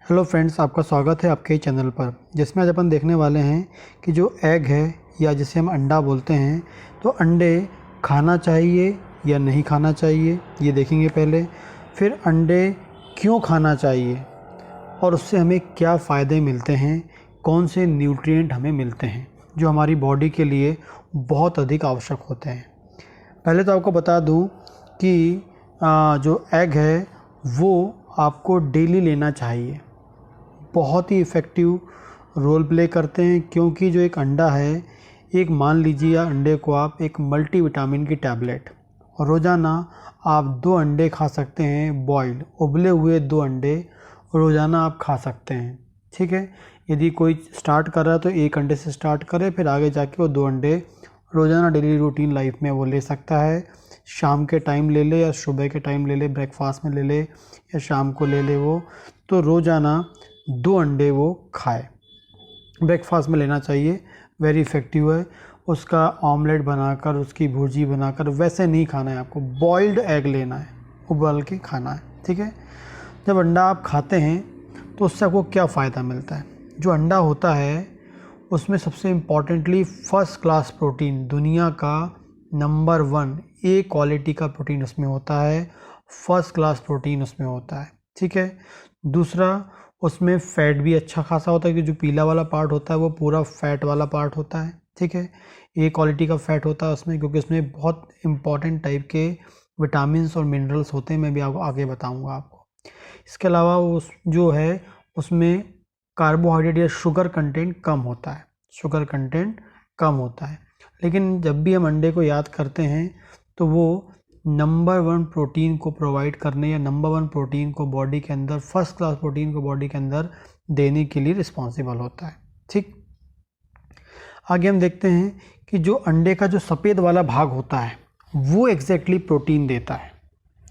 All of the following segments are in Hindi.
हेलो फ्रेंड्स, आपका स्वागत है आपके चैनल पर, जिसमें आज अपन देखने वाले हैं कि जो एग है या जिसे हम अंडा बोलते हैं, तो अंडे खाना चाहिए या नहीं खाना चाहिए ये देखेंगे पहले। फिर अंडे क्यों खाना चाहिए और उससे हमें क्या फ़ायदे मिलते हैं, कौन से न्यूट्रिएंट हमें मिलते हैं जो हमारी बॉडी के लिए बहुत अधिक आवश्यक होते हैं। पहले तो आपको बता दूं कि जो एग है वो आपको डेली लेना चाहिए। बहुत ही इफ़ेक्टिव रोल प्ले करते हैं, क्योंकि जो एक अंडा है, एक मान लीजिए अंडे को आप एक मल्टीविटामिन की टैबलेट, और रोज़ाना आप 2 अंडे खा सकते हैं। बॉइल्ड उबले हुए 2 अंडे रोज़ाना आप खा सकते हैं। ठीक है, यदि कोई स्टार्ट कर रहा है तो 1 अंडे से स्टार्ट करे, फिर आगे जाके वो 2 अंडे रोज़ाना डेली रूटीन लाइफ में वो ले सकता है। शाम के टाइम ले ले या सुबह के टाइम ले ले, ब्रेकफास्ट में ले ले या शाम को ले ले, वो तो रोज़ाना 2 अंडे वो खाए। ब्रेकफास्ट में लेना चाहिए, वेरी इफ़ेक्टिव है। उसका ऑमलेट बनाकर, उसकी भुर्जी बनाकर वैसे नहीं खाना है आपको, बॉइल्ड एग लेना है, उबाल के खाना है। ठीक है, जब अंडा आप खाते हैं तो उससे आपको क्या फ़ायदा मिलता है। जो अंडा होता है उसमें सबसे इम्पॉर्टेंटली फर्स्ट क्लास प्रोटीन, दुनिया का नंबर 1 ए क्वालिटी का प्रोटीन उसमें होता है। फर्स्ट क्लास प्रोटीन उसमें होता है। ठीक है, दूसरा उसमें फ़ैट भी अच्छा खासा होता है, कि जो पीला वाला पार्ट होता है वो पूरा फैट वाला पार्ट होता है। ठीक है, ए क्वालिटी का फ़ैट होता है उसमें, क्योंकि उसमें बहुत इंपॉर्टेंट टाइप के विटामिन्स और मिनरल्स होते हैं। मैं भी आपको आगे बताऊंगा आपको। इसके अलावा उस जो है उसमें कार्बोहाइड्रेट या शुगर कंटेंट कम होता है, शुगर कंटेंट कम होता है। लेकिन जब भी हम अंडे को याद करते हैं तो वो नंबर 1 प्रोटीन को प्रोवाइड करने या नंबर 1 प्रोटीन को बॉडी के अंदर, फर्स्ट क्लास प्रोटीन को बॉडी के अंदर देने के लिए रिस्पॉन्सिबल होता है। ठीक, आगे हम देखते हैं कि जो अंडे का जो सफ़ेद वाला भाग होता है वो एग्जैक्टली प्रोटीन देता है।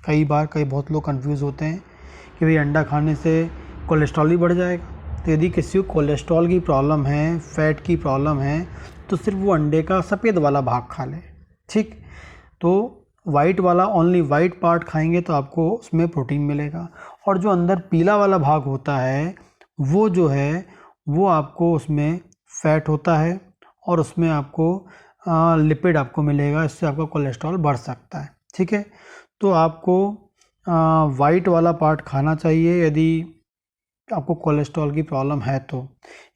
कई बहुत लोग कंफ्यूज होते हैं कि भाई अंडा खाने से कोलेस्ट्रॉल ही बढ़ जाएगा। तो यदि किसी को कोलेस्ट्रॉल की प्रॉब्लम है, फैट की प्रॉब्लम है, तो सिर्फ वो अंडे का सफ़ेद वाला भाग खा ले। ठीक, तो वाइट वाला, ओनली वाइट पार्ट खाएंगे तो आपको उसमें प्रोटीन मिलेगा। और जो अंदर पीला वाला भाग होता है वो जो है वो आपको उसमें फ़ैट होता है, और उसमें आपको लिपिड आपको मिलेगा। इससे आपका कोलेस्ट्रॉल बढ़ सकता है। ठीक है, तो आपको वाइट वाला पार्ट खाना चाहिए यदि आपको कोलेस्ट्रॉल की प्रॉब्लम है तो।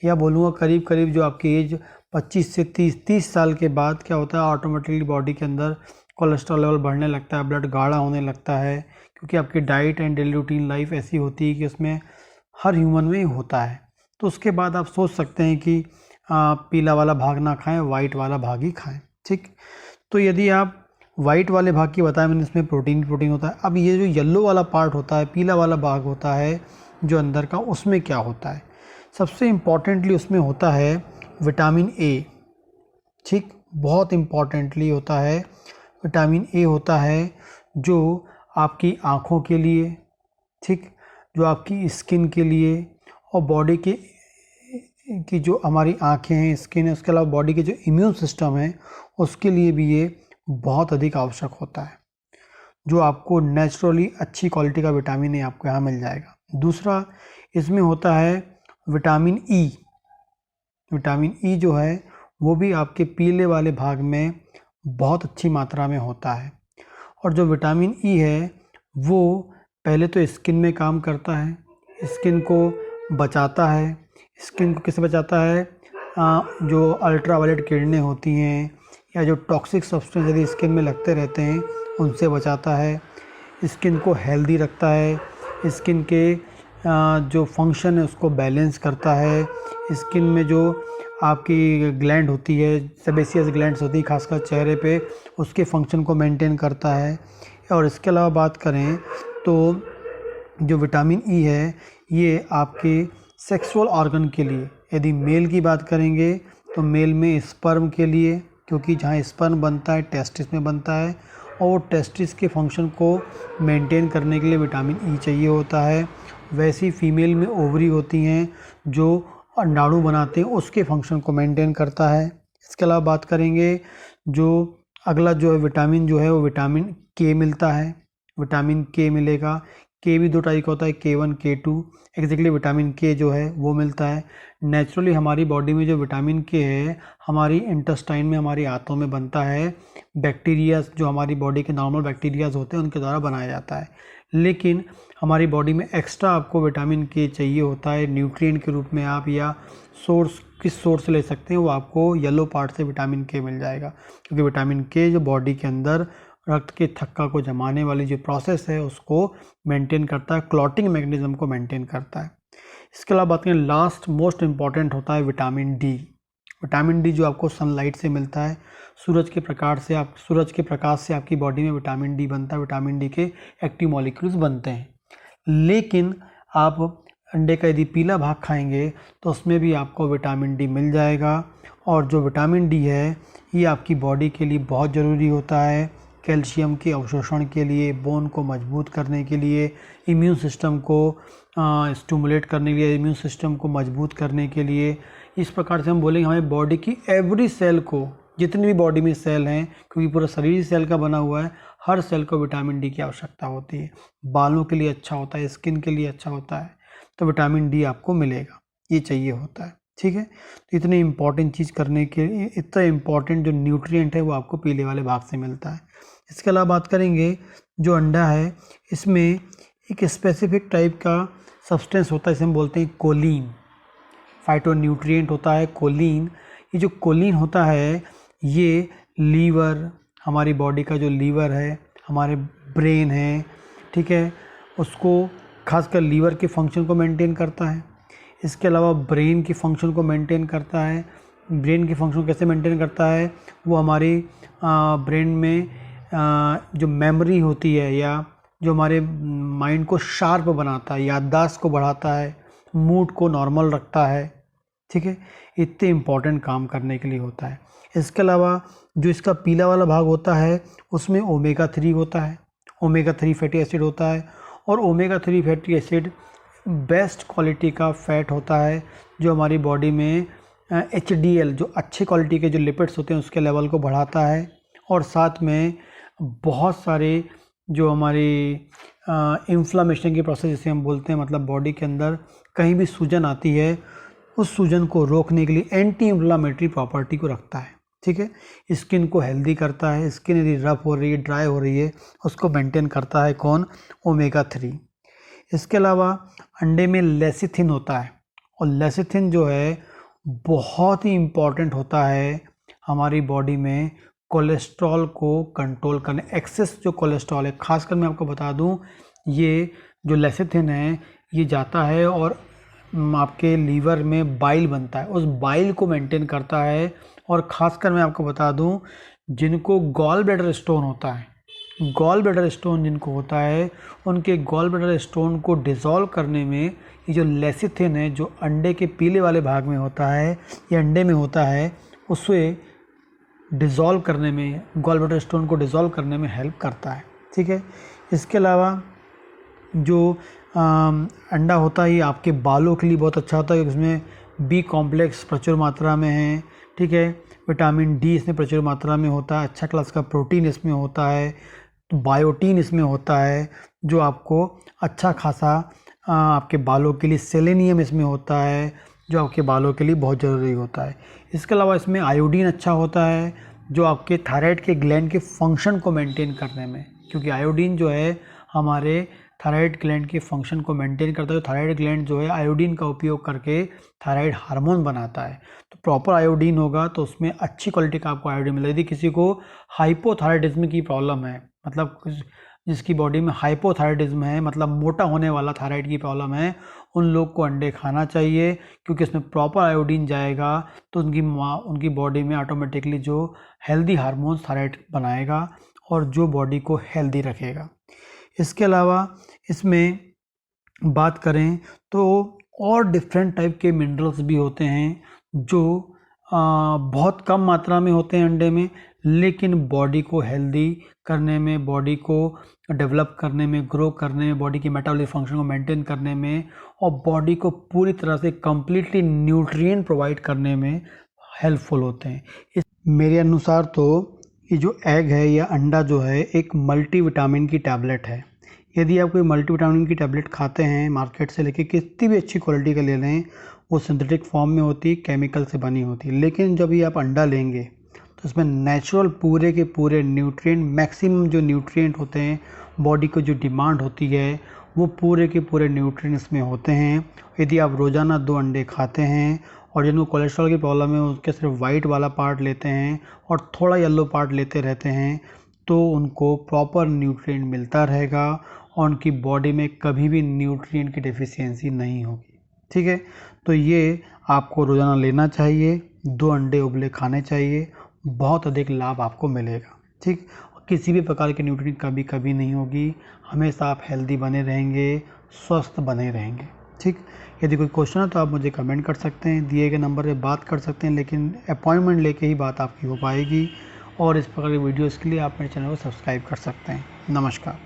या बोलूँगा करीब करीब जो आपकी एज 25 से 30 साल के बाद क्या होता है, ऑटोमेटिकली बॉडी के अंदर कोलेस्ट्रॉल लेवल बढ़ने लगता है, ब्लड गाढ़ा होने लगता है, क्योंकि आपकी diet and daily routine life ऐसी होती है कि उसमें हर ह्यूमन में ही होता है। तो उसके बाद आप सोच सकते हैं कि पीला वाला भाग ना खाएं, वाइट वाला भाग ही खाएं। ठीक, तो यदि आप वाइट वाले भाग की बताया मैंने, इसमें प्रोटीन होता है। अब ये जो येलो वाला पार्ट होता है, पीला वाला भाग होता है जो अंदर का, उसमें क्या होता है, सबसे इम्पॉर्टेंटली उसमें होता है विटामिन ए। ठीक, बहुत इम्पॉर्टेंटली होता है विटामिन ए होता है, जो आपकी आँखों के लिए, ठीक, जो आपकी स्किन के लिए और बॉडी की जो हमारी आँखें हैं, स्किन है, उसके अलावा बॉडी के जो इम्यून सिस्टम है उसके लिए भी ये बहुत अधिक आवश्यक होता है। जो आपको नेचुरली अच्छी क्वालिटी का विटामिन ए आपको यहाँ मिल जाएगा। दूसरा इसमें होता है विटामिन ई। विटामिन ई जो है वो भी आपके पीले वाले भाग में बहुत अच्छी मात्रा में होता है। और जो विटामिन ई है वो पहले तो स्किन में काम करता है, स्किन को बचाता है। स्किन को किससे बचाता है, जो अल्ट्रावायलेट किरणें होती हैं या जो टॉक्सिक सब्सटेंस यदि स्किन में लगते रहते हैं उनसे बचाता है। स्किन को हेल्दी रखता है, स्किन के जो फंक्शन है उसको बैलेंस करता है। स्किन में जो आपकी ग्लैंड होती है, सेबेसियस ग्लैंड्स होती है खासकर चेहरे पे, उसके फंक्शन को मेंटेन करता है। और इसके अलावा बात करें तो जो विटामिन ई है ये आपके सेक्सुअल ऑर्गन के लिए, यदि मेल की बात करेंगे तो मेल में स्पर्म के लिए, क्योंकि जहाँ स्पर्म बनता है टेस्टिस में बनता है, और वो टेस्टिस के फंक्शन को मेंटेन करने के लिए विटामिन ई चाहिए होता है। वैसी फीमेल में ओवरी होती हैं जो अंडाणु बनाते हैं, उसके फंक्शन को मेंटेन करता है। इसके अलावा बात करेंगे जो अगला जो है विटामिन जो है वो विटामिन के मिलता है। विटामिन के मिलेगा। के भी 2 टाइप का होता है, K1 K2। एग्जैक्टली विटामिन के जो है वो मिलता है। नेचुरली हमारी बॉडी में जो विटामिन के है हमारी इंटेस्टाइन में, हमारी आंतों में बनता है। बैक्टीरियाज जो हमारी बॉडी के नॉर्मल बैक्टीरियाज होते हैं उनके द्वारा बनाया जाता है। लेकिन हमारी बॉडी में एक्स्ट्रा आपको विटामिन के चाहिए होता है न्यूट्रिएंट के रूप में। आप या सोर्स किस सोर्स से ले सकते हैं, वो आपको येलो पार्ट से विटामिन के मिल जाएगा, क्योंकि विटामिन के जो बॉडी के अंदर रक्त के थक्का को जमाने वाली जो प्रोसेस है उसको मेंटेन करता है, क्लॉटिंग मैकेनिज्म को मेंटेन करता है। इसके अलावा बात करें, लास्ट मोस्ट इम्पॉर्टेंट होता है विटामिन डी। विटामिन डी जो आपको सनलाइट से मिलता है, सूरज के प्रकाश से आपकी बॉडी में विटामिन डी बनता है। विटामिन डी के एक्टिव मॉलिक्यूल्स बनते हैं। लेकिन आप अंडे का यदि पीला भाग खाएंगे तो उसमें भी आपको विटामिन डी मिल जाएगा। और जो विटामिन डी है ये आपकी बॉडी के लिए बहुत ज़रूरी होता है, कैल्शियम के अवशोषण के लिए, बोन को मजबूत करने के लिए, इम्यून सिस्टम को स्टिमुलेट करने के लिए, इम्यून सिस्टम को मजबूत करने के लिए। इस प्रकार से हम बोलेंगे हमारी बॉडी की एवरी सेल को, जितनी भी बॉडी में सेल हैं, क्योंकि पूरा शरीर सेल का बना हुआ है, हर सेल को विटामिन डी की आवश्यकता होती है। बालों के लिए अच्छा होता है, स्किन के लिए अच्छा होता है, तो विटामिन डी आपको मिलेगा, ये चाहिए होता है। ठीक है, तो इतनी इम्पॉर्टेंट चीज़ करने के लिए, इतना इम्पॉर्टेंट जो न्यूट्रिएंट है वो आपको पीले वाले भाग से मिलता है। इसके अलावा बात करेंगे, जो अंडा है इसमें एक स्पेसिफिक टाइप का सब्सटेंस होता है, इसे हम बोलते हैं कोलिन। फाइटोन्यूट्रिएंट होता है कोलिन। ये जो कोलिन होता है ये लीवर, हमारी बॉडी का जो लीवर है, हमारे ब्रेन है, ठीक है, उसको खासकर लीवर के फंक्शन को मेंटेन करता है। इसके अलावा ब्रेन की फंक्शन को मेंटेन करता है। ब्रेन की फंक्शन कैसे मेंटेन करता है, वो हमारी ब्रेन में जो मेमोरी होती है या जो हमारे माइंड को शार्प बनाता है, याददाश्त को बढ़ाता है, मूड को नॉर्मल रखता है। ठीक है, इतने इम्पॉर्टेंट काम करने के लिए होता है। इसके अलावा जो इसका पीला वाला भाग होता है उसमें ओमेगा 3 होता है, ओमेगा 3 फैटी एसिड होता है। और omega 3 fatty acid best quality का फैट होता है जो हमारी बॉडी में HDL जो अच्छे क्वालिटी के जो लिपिड्स होते हैं उसके लेवल को बढ़ाता है। और साथ में बहुत सारे जो हमारी इन्फ्लामेशन की प्रोसेस जिसे हम बोलते हैं, मतलब बॉडी के अंदर कहीं भी सूजन आती है उस सूजन को रोकने के लिए एंटी इन्फ्लामेटरी प्रॉपर्टी को रखता है। ठीक है, स्किन को हेल्दी करता है। स्किन यदि रफ हो रही है, ड्राई हो रही है, उसको मेंटेन करता है कौन, ओमेगा 3। इसके अलावा अंडे में लेसिथिन होता है, और लेसिथिन जो है बहुत ही इम्पॉर्टेंट होता है हमारी बॉडी में कोलेस्ट्रॉल को कंट्रोल करने। एक्सेस जो कोलेस्ट्रॉल है, खासकर मैं आपको बता दूं, ये जो लेसिथिन है ये जाता है और आपके लीवर में बाइल बनता है, उस बाइल को मेंटेन करता है। और ख़ासकर मैं आपको बता दूं, जिनको गॉल ब्लैडर स्टोन होता है, गॉल ब्लैडर स्टोन जिनको होता है, उनके गॉल ब्लैडर स्टोन को डिज़ोल्व करने में ये जो लेसिथिन है जो अंडे के पीले वाले भाग में होता है या अंडे में होता है, उसे डिज़ोल्व करने में, गॉल ब्लैडर स्टोन को डिज़ोल्व करने में हेल्प करता है। ठीक है, इसके अलावा जो अंडा होता है ये आपके बालों के लिए बहुत अच्छा होता है, क्योंकि इसमें बी कॉम्प्लेक्स प्रचुर मात्रा में है। ठीक है, विटामिन डी इसमें प्रचुर मात्रा में होता है, अच्छा क्लास का प्रोटीन इसमें होता है, तो बायोटीन इसमें होता है जो आपको अच्छा खासा आपके बालों के लिए, सेलेनियम इसमें होता है जो आपके बालों के लिए बहुत ज़रूरी होता है। इसके अलावा इसमें आयोडीन अच्छा होता है जो आपके थायराइड के ग्लैंड के फंक्शन को मेंटेन करने में, क्योंकि आयोडीन जो है हमारे थायराइड ग्लैंड के फंक्शन को मेंटेन करता है। थायराइड ग्लैंड जो है आयोडीन का उपयोग करके थायराइड हार्मोन बनाता है, तो प्रॉपर आयोडीन होगा तो उसमें अच्छी क्वालिटी का आपको आयोडीन मिलेगा। यदि किसी को हाइपोथायराइडिज्म की प्रॉब्लम है, मतलब जिसकी बॉडी में हाइपोथायराइडिज्म है, मतलब मोटा होने वाला थायराइड की प्रॉब्लम है, उन लोग को अंडे खाना चाहिए, क्योंकि इसमें प्रॉपर आयोडीन जाएगा तो उनकी बॉडी में ऑटोमेटिकली जो हेल्दी हार्मोन्स थायराइड बनाएगा और जो बॉडी को हेल्दी रखेगा। इसके अलावा इसमें बात करें तो और डिफरेंट टाइप के मिनरल्स भी होते हैं जो बहुत कम मात्रा में होते हैं अंडे में, लेकिन बॉडी को हेल्दी करने में, बॉडी को डेवलप करने में, ग्रो करने में, बॉडी की मेटाबॉलिक फंक्शन को मेंटेन करने में और बॉडी को पूरी तरह से कंप्लीटली न्यूट्रिएंट प्रोवाइड करने में हेल्पफुल होते हैं। मेरे अनुसार तो ये जो एग है या अंडा जो है एक मल्टीविटामिन की टैबलेट है। यदि आप कोई मल्टीविटामिन की टैबलेट खाते हैं मार्केट से लेके, कितनी भी अच्छी क्वालिटी का ले लें, वो सिंथेटिक फॉर्म में होती है, केमिकल से बनी होती है। लेकिन जब ये आप अंडा लेंगे तो इसमें नेचुरल पूरे के पूरे न्यूट्रिएंट, मैक्सिमम जो न्यूट्रिएंट होते हैं, बॉडी को जो डिमांड होती है, वो पूरे के पूरे न्यूट्रिएंट इसमें होते हैं। यदि आप रोज़ाना 2 अंडे खाते हैं और जिनको कोलेस्ट्रॉल की प्रॉब्लम है उसके सिर्फ वाइट वाला पार्ट लेते हैं और थोड़ा येलो पार्ट लेते रहते हैं, तो उनको प्रॉपर न्यूट्रिएंट मिलता रहेगा और उनकी बॉडी में कभी भी न्यूट्रिएंट की डेफिशिएंसी नहीं होगी। ठीक है, तो ये आपको रोज़ाना लेना चाहिए, 2 अंडे उबले खाने चाहिए, बहुत अधिक लाभ आपको मिलेगा। ठीक, किसी भी प्रकार की न्यूट्रिएंट कभी कभी नहीं होगी, हमेशा आप हेल्दी बने रहेंगे, स्वस्थ बने रहेंगे। ठीक, यदि कोई क्वेश्चन है तो आप मुझे कमेंट कर सकते हैं, दिए गए नंबर पे बात कर सकते हैं, लेकिन अपॉइंटमेंट लेके ही बात आपकी हो पाएगी। और इस प्रकार की वीडियोज़ के लिए आप मेरे चैनल को सब्सक्राइब कर सकते हैं। नमस्कार।